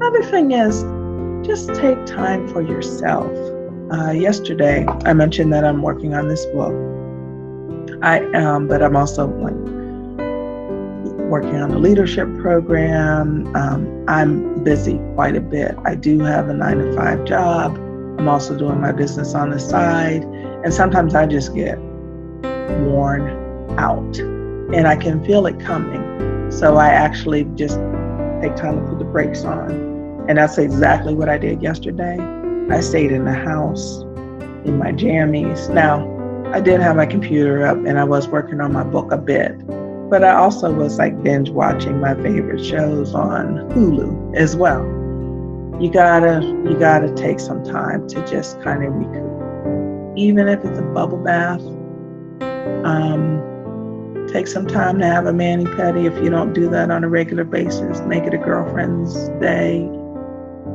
Another thing is just take time for yourself. Yesterday, I mentioned that I'm working on this book. But I'm also working on a leadership program. I'm busy quite a bit. I do have a 9-to-5 job. I'm also doing my business on the side. And sometimes I just get worn out and I can feel it coming. So I actually just take time to put the brakes on. And that's exactly what I did yesterday. I stayed in the house in my jammies. Now, I did have my computer up and I was working on my book a bit, but I also was binge watching my favorite shows on Hulu as well. You gotta take some time to just kind of recoup. Even if it's a bubble bath, take some time to have a mani-pedi. If you don't do that on a regular basis, make it a girlfriend's day.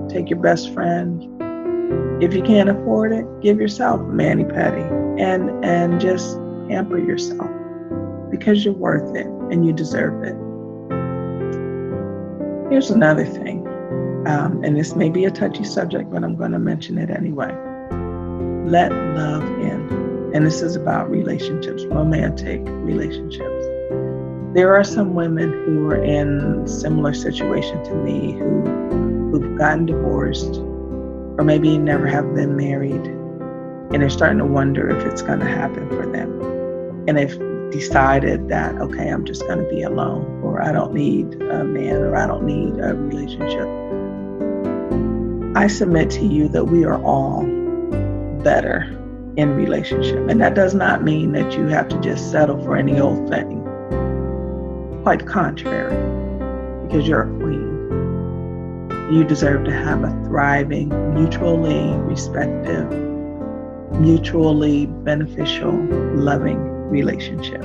Take your best friend. If you can't afford it, give yourself a mani-pedi and just pamper yourself because you're worth it and you deserve it. Here's another thing, and this may be a touchy subject, but I'm going to mention it anyway. Let love in. And this is about relationships, romantic relationships. There are some women who are in similar situation to me who've gotten divorced or maybe never have been married, and they're starting to wonder if it's going to happen for them. And they've decided that, okay, I'm just going to be alone, or I don't need a man, or I don't need a relationship. I submit to you that we are all better in relationship. And that does not mean that you have to just settle for any old thing. Quite the contrary, because you're a queen. You deserve to have a thriving, mutually respectful, mutually beneficial, loving relationship.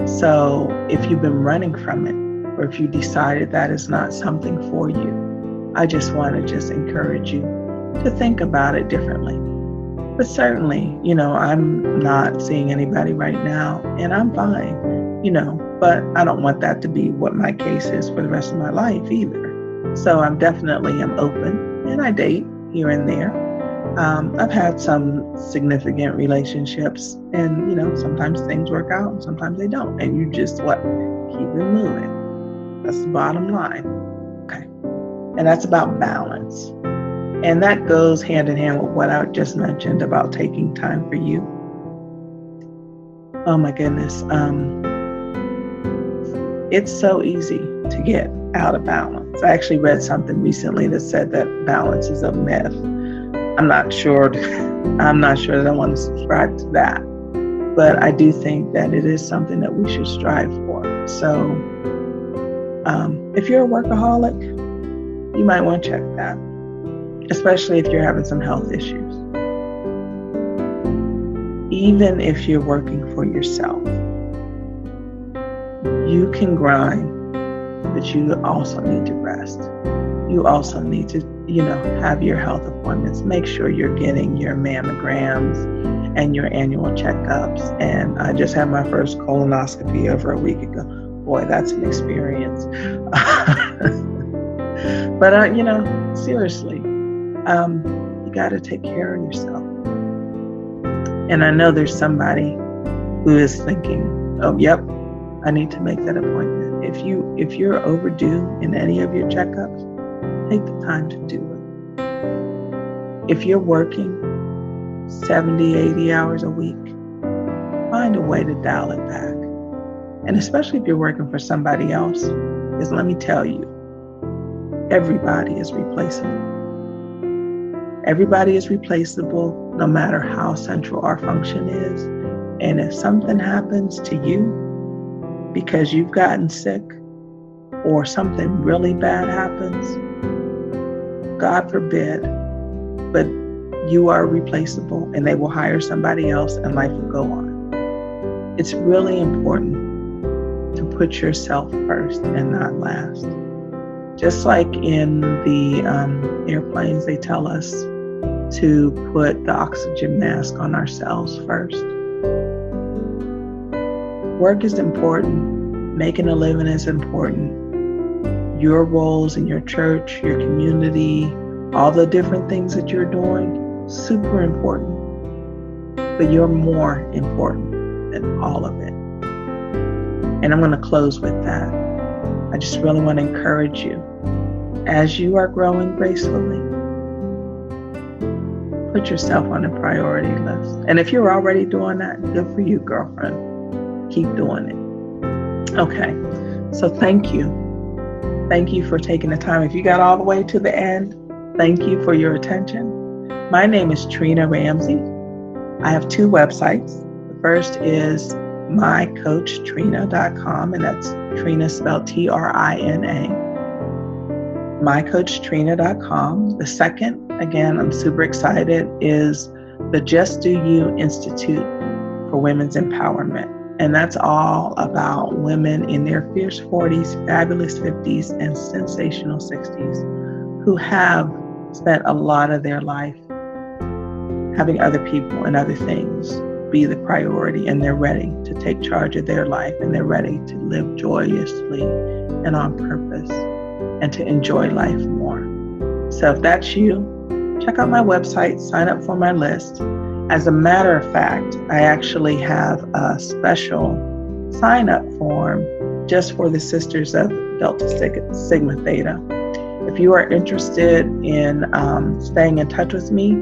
So if you've been running from it, or if you decided that is not something for you, I just want to encourage you to think about it differently. But certainly, I'm not seeing anybody right now, and I'm fine, but I don't want that to be what my case is for the rest of my life either. So I'm open, and I date here and there. I've had some significant relationships, and sometimes things work out and sometimes they don't, and you just keep it moving. That's the bottom line. Okay. And that's about balance. And that goes hand in hand with what I just mentioned about taking time for you. Oh my goodness. It's so easy to get out of balance. I actually read something recently that said that balance is a myth. I'm not sure that I want to subscribe to that, but I do think that it is something that we should strive for. So if you're a workaholic, you might want to check that, especially if you're having some health issues. Even if you're working for yourself, you can grind, but you also need to rest. You also need to, have your health appointments. Make sure you're getting your mammograms and your annual checkups. And I just had my first colonoscopy over a week ago. Boy, that's an experience. But, seriously, you got to take care of yourself. And I know there's somebody who is thinking, oh, yep, I need to make that appointment. If you're overdue in any of your checkups, take the time to do it. If you're working 70, 80 hours a week, find a way to dial it back. And especially if you're working for somebody else, because let me tell you, everybody is replaceable. Everybody is replaceable, no matter how central our function is. And if something happens to you because you've gotten sick, or something really bad happens, God forbid, but you are replaceable and they will hire somebody else and life will go on. It's really important to put yourself first and not last. Just like in the airplanes, they tell us to put the oxygen mask on ourselves first. Work is important. Making a living is important. your roles in your church, your community, all the different things that you're doing, super important. But you're more important than all of it. And I'm going to close with that. I just really want to encourage you, as you are growing gracefully, put yourself on a priority list. And if you're already doing that, good for you, girlfriend. Keep doing it. Okay, so thank you. Thank you for taking the time. If you got all the way to the end, thank you for your attention. My name is Trina Ramsey. I have 2 websites. The first is mycoachtrina.com, and that's Trina spelled Trina. mycoachtrina.com. The second, again, I'm super excited, is the Just Do You Institute for Women's Empowerment. And that's all about women in their fierce 40s, fabulous 50s, and sensational 60s who have spent a lot of their life having other people and other things be the priority, and they're ready to take charge of their life, and they're ready to live joyously and on purpose and to enjoy life more. So if that's you, check out my website, sign up for my list. As a matter of fact, I actually have a special sign-up form just for the Sisters of Delta Sigma Theta. If you are interested in staying in touch with me,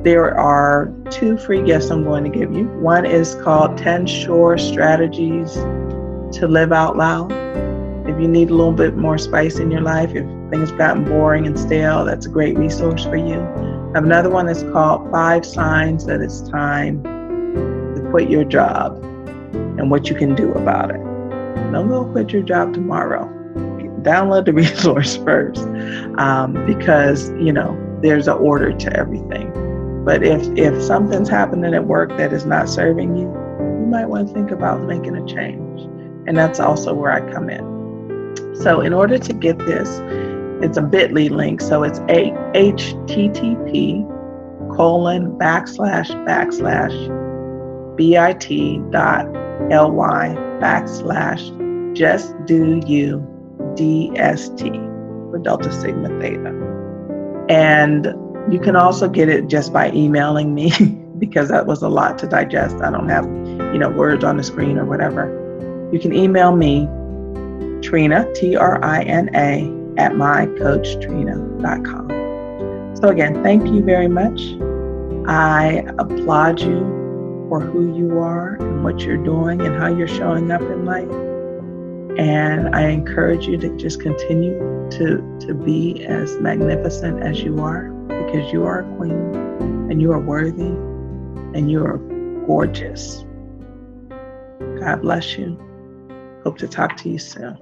there are 2 free gifts I'm going to give you. One is called 10 Sure Strategies to Live Out Loud. If you need a little bit more spice in your life, if things have gotten boring and stale, that's a great resource for you. I have another one that's called 5 Signs That It's Time to Quit Your Job and What You Can Do About it. Don't go quit your job tomorrow. Download the resource first because, there's an order to everything. But if something's happening at work that is not serving you, you might want to think about making a change. And that's also where I come in. So in order to get this, it's a bit.ly link. So it's http://bit.ly/justdoyoudst for Delta Sigma Theta. And you can also get it just by emailing me because that was a lot to digest. I don't have, words on the screen or whatever. You can email me, Trina, Trina, at mycoachtrina.com. So again, thank you very much. I applaud you for who you are and what you're doing and how you're showing up in life. And I encourage you to just continue to be as magnificent as you are, because you are a queen and you are worthy and you are gorgeous. God bless you. Hope to talk to you soon.